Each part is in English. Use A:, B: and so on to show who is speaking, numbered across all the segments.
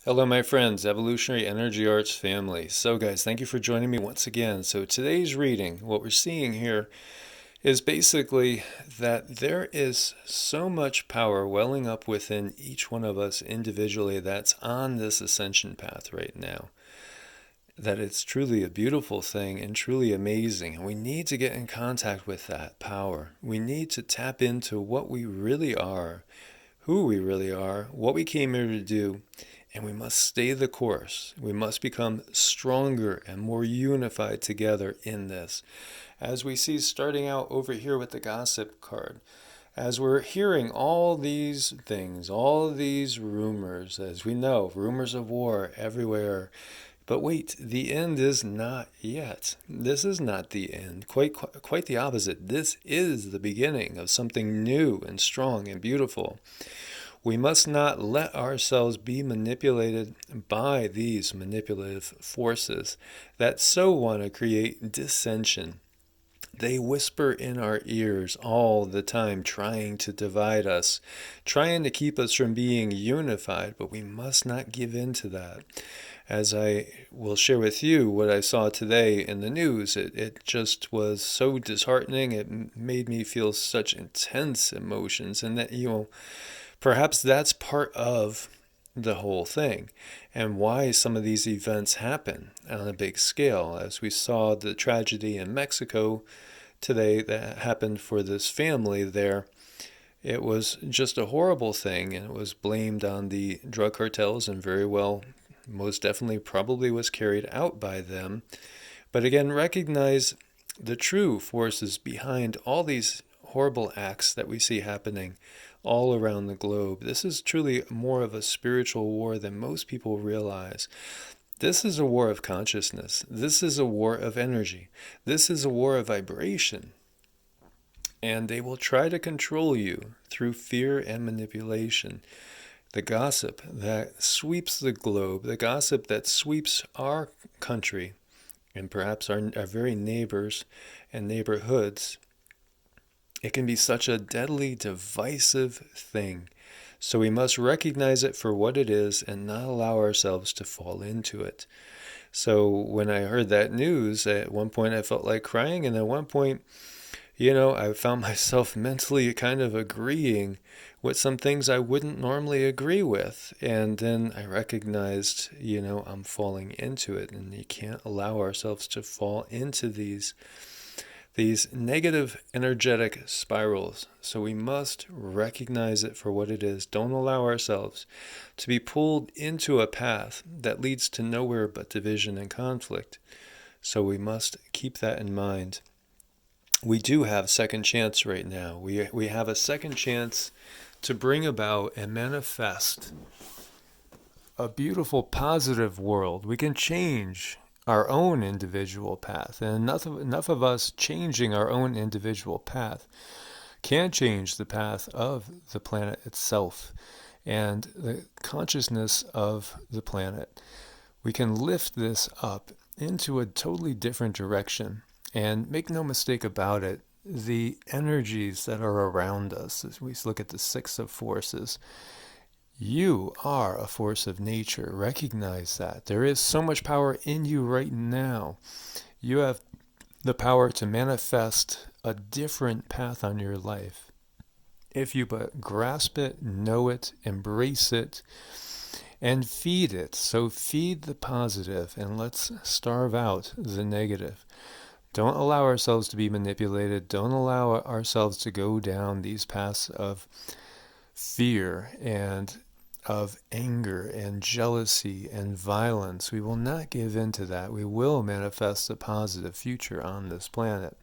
A: Hello, my friends, Evolutionary Energy Arts family. So, guys, thank you for joining me once again. So, today's reading, what we're seeing here is basically that there is so much power welling up within each one of us individually that's on this ascension path right now. That it's truly a beautiful thing and truly amazing. And we need to get in contact with that power. We need to tap into what we really are, who we really are, what we came here to do, and we must stay the course. We must become stronger and more unified together in this. As we see starting out over here with the gossip card, as we're hearing all these things, all these rumors, as we know, rumors of war everywhere. But wait, the end is not yet. This is not the end. Quite the opposite. This is the beginning of something new and strong and beautiful. We must not let ourselves be manipulated by these manipulative forces that so want to create dissension. They whisper in our ears all the time, trying to divide us, trying to keep us from being unified, but we must not give in to that. As I will share with you what I saw today in the news, it just was so disheartening. It made me feel such intense emotions, and that, perhaps that's part of the whole thing and why some of these events happen on a big scale. As we saw the tragedy in Mexico today that happened for this family there, it was just a horrible thing, and it was blamed on the drug cartels, and very well, most definitely probably was carried out by them. But again, recognize the true forces behind all these horrible acts that we see happening all around the globe. This is truly more of a spiritual war than most people realize. This is a war of consciousness. This is a war of energy. This is a war of vibration. And they will try to control you through fear and manipulation. The gossip that sweeps the globe, the gossip that sweeps our country, and perhaps our very neighbors and neighborhoods, it can be such a deadly, divisive thing. So we must recognize it for what it is and not allow ourselves to fall into it. So when I heard that news, at one point I felt like crying, and at one point, I found myself mentally kind of agreeing with some things I wouldn't normally agree with. And then I recognized, I'm falling into it, and you can't allow ourselves to fall into these negative energetic spirals. So we must recognize it for what it is. Don't allow ourselves to be pulled into a path that leads to nowhere but division and conflict. So we must keep that in mind. We do have second chance right now. We have a second chance to bring about and manifest a beautiful, positive world. We can change our own individual path. And enough of us changing our own individual path can change the path of the planet itself and the consciousness of the planet. We can lift this up into a totally different direction. And make no mistake about it, the energies that are around us, as we look at the Six of Forces, you are a force of nature. Recognize that. There is so much power in you right now. You have the power to manifest a different path on your life. If you but grasp it, know it, embrace it, and feed it. So feed the positive and let's starve out the negative. Don't allow ourselves to be manipulated. Don't allow ourselves to go down these paths of fear and of anger and jealousy and violence. We will not give in to that. We will manifest a positive future on this planet.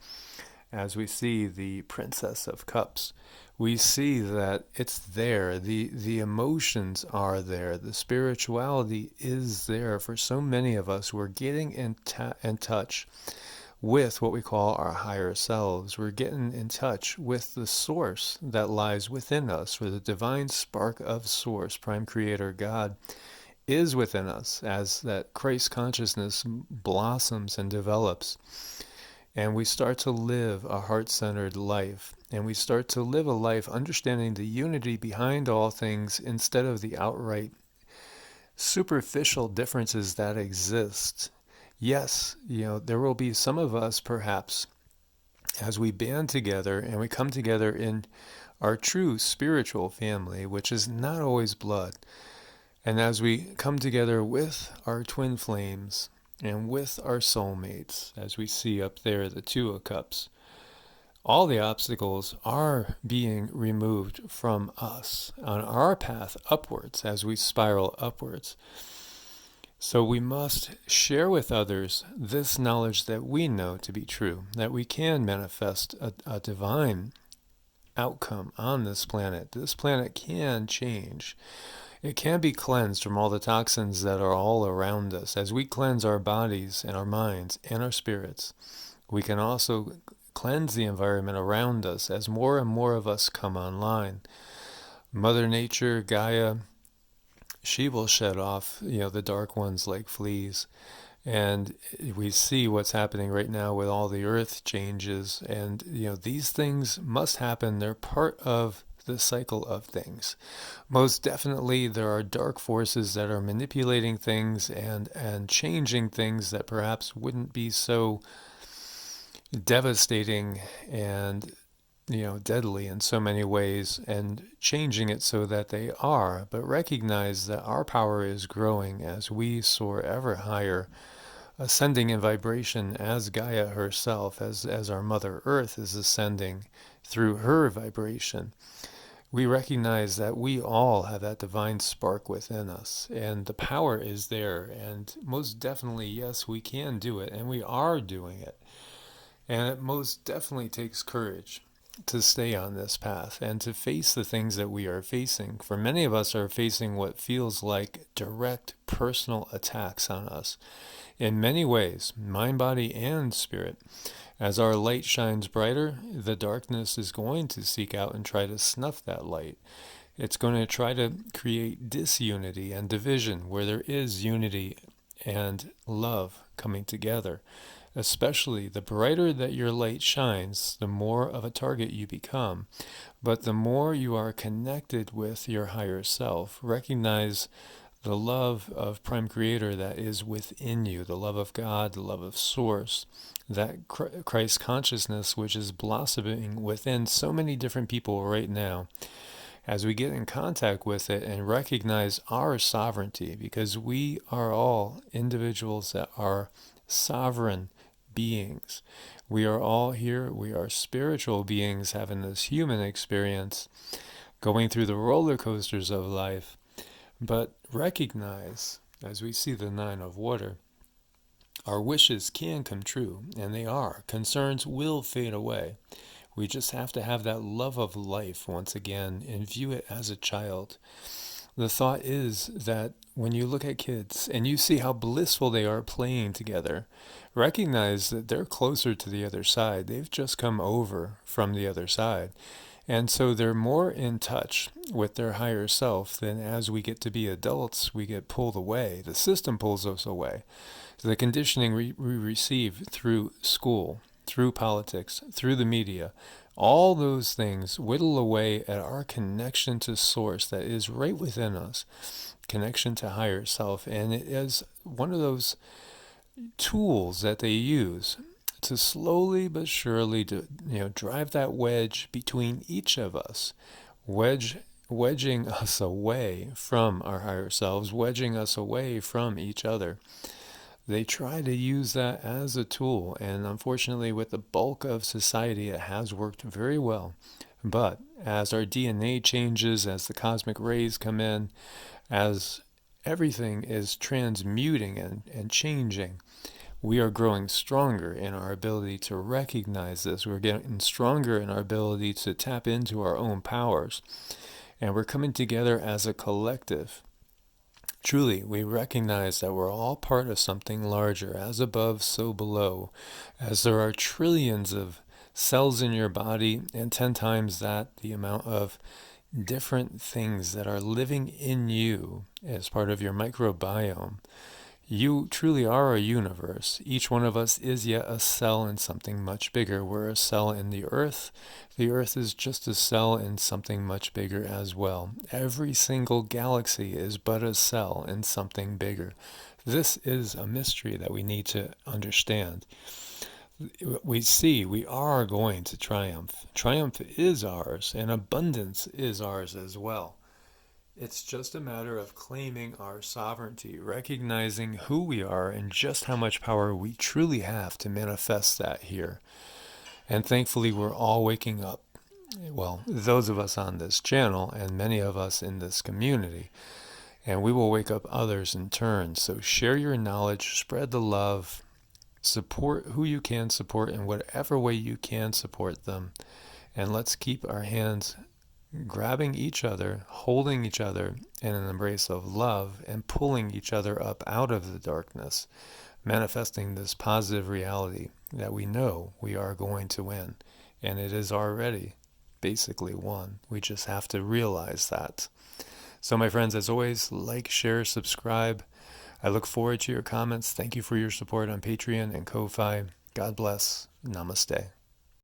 A: As we see the Princess of Cups, we see that it's there. The emotions are there. The spirituality is there. For so many of us, we're getting in touch with what we call our higher selves. We're getting in touch with the source that lies within us, or the divine spark of source, prime creator God, is within us as that Christ consciousness blossoms and develops. And we start to live a heart-centered life. And we start to live a life understanding the unity behind all things instead of the outright superficial differences that exist, yes, there will be some of us perhaps as we band together and we come together in our true spiritual family, which is not always blood. And as we come together with our twin flames and with our soulmates, as we see up there the Two of Cups, all the obstacles are being removed from us on our path upwards as we spiral upwards. So we must share with others this knowledge that we know to be true, that we can manifest a divine outcome on this planet. This planet can change. It can be cleansed from all the toxins that are all around us. As we cleanse our bodies and our minds and our spirits, we can also cleanse the environment around us as more and more of us come online. Mother Nature, Gaia, she will shed off, the dark ones like fleas. And we see what's happening right now with all the earth changes. And, these things must happen. They're part of the cycle of things. Most definitely, there are dark forces that are manipulating things and changing things that perhaps wouldn't be so devastating and deadly in so many ways, and changing it so that they are. But recognize that our power is growing as we soar ever higher, ascending in vibration as Gaia herself, as our Mother Earth is ascending through her vibration. We recognize that we all have that divine spark within us, and the power is there, and most definitely, yes, we can do it, and we are doing it. And it most definitely takes courage to stay on this path and to face the things that we are facing. For many of us are facing what feels like direct personal attacks on us in many ways, mind, body, and spirit. As our light shines brighter, the darkness is going to seek out and try to snuff that light. It's going to try to create disunity and division where there is unity and love coming together. Especially the brighter that your light shines, the more of a target you become. But the more you are connected with your higher self, recognize the love of Prime Creator that is within you, the love of God, the love of Source, that Christ consciousness which is blossoming within so many different people right now. As we get in contact with it and recognize our sovereignty, because we are all individuals that are sovereign beings. We are all here. We are spiritual beings having this human experience, going through the roller coasters of life. But recognize, as we see the Nine of Water, our wishes can come true, and they are. Concerns will fade away. We just have to have that love of life once again and view it as a child. The thought is that when you look at kids and you see how blissful they are playing together, recognize that they're closer to the other side. They've just come over from the other side. And so they're more in touch with their higher self than as we get to be adults, we get pulled away. The system pulls us away. So the conditioning we receive through school, through politics, through the media, all those things whittle away at our connection to Source that is right within us, connection to higher self. And it is one of those tools that they use to slowly but surely to drive that wedge between each of us, wedging us away from our higher selves, wedging us away from each other. They try to use that as a tool, and unfortunately with the bulk of society it has worked very well. But as our DNA changes, as the cosmic rays come in, as everything is transmuting and changing, we are growing stronger in our ability to recognize this. We're getting stronger in our ability to tap into our own powers. And we're coming together as a collective. Truly, we recognize that we're all part of something larger, as above, so below. As there are trillions of cells in your body, and 10 times that, the amount of different things that are living in you as part of your microbiome. You truly are a universe. Each one of us is yet a cell in something much bigger. We're a cell in the earth. The earth is just a cell in something much bigger as well. Every single galaxy is but a cell in something bigger. This is a mystery that we need to understand. We are going to triumph. Triumph is ours, and abundance is ours as well. It's just a matter of claiming our sovereignty, recognizing who we are and just how much power we truly have to manifest that here. And thankfully, we're all waking up. Well, those of us on this channel and many of us in this community. And we will wake up others in turn. So share your knowledge, spread the love, support who you can support in whatever way you can support them. And let's keep our hands grabbing each other, holding each other in an embrace of love, and pulling each other up out of the darkness, manifesting this positive reality that we know we are going to win. And it is already basically won. We just have to realize that. So my friends, as always, like, share, subscribe. I look forward to your comments. Thank you for your support on Patreon and Ko-Fi. God bless. Namaste.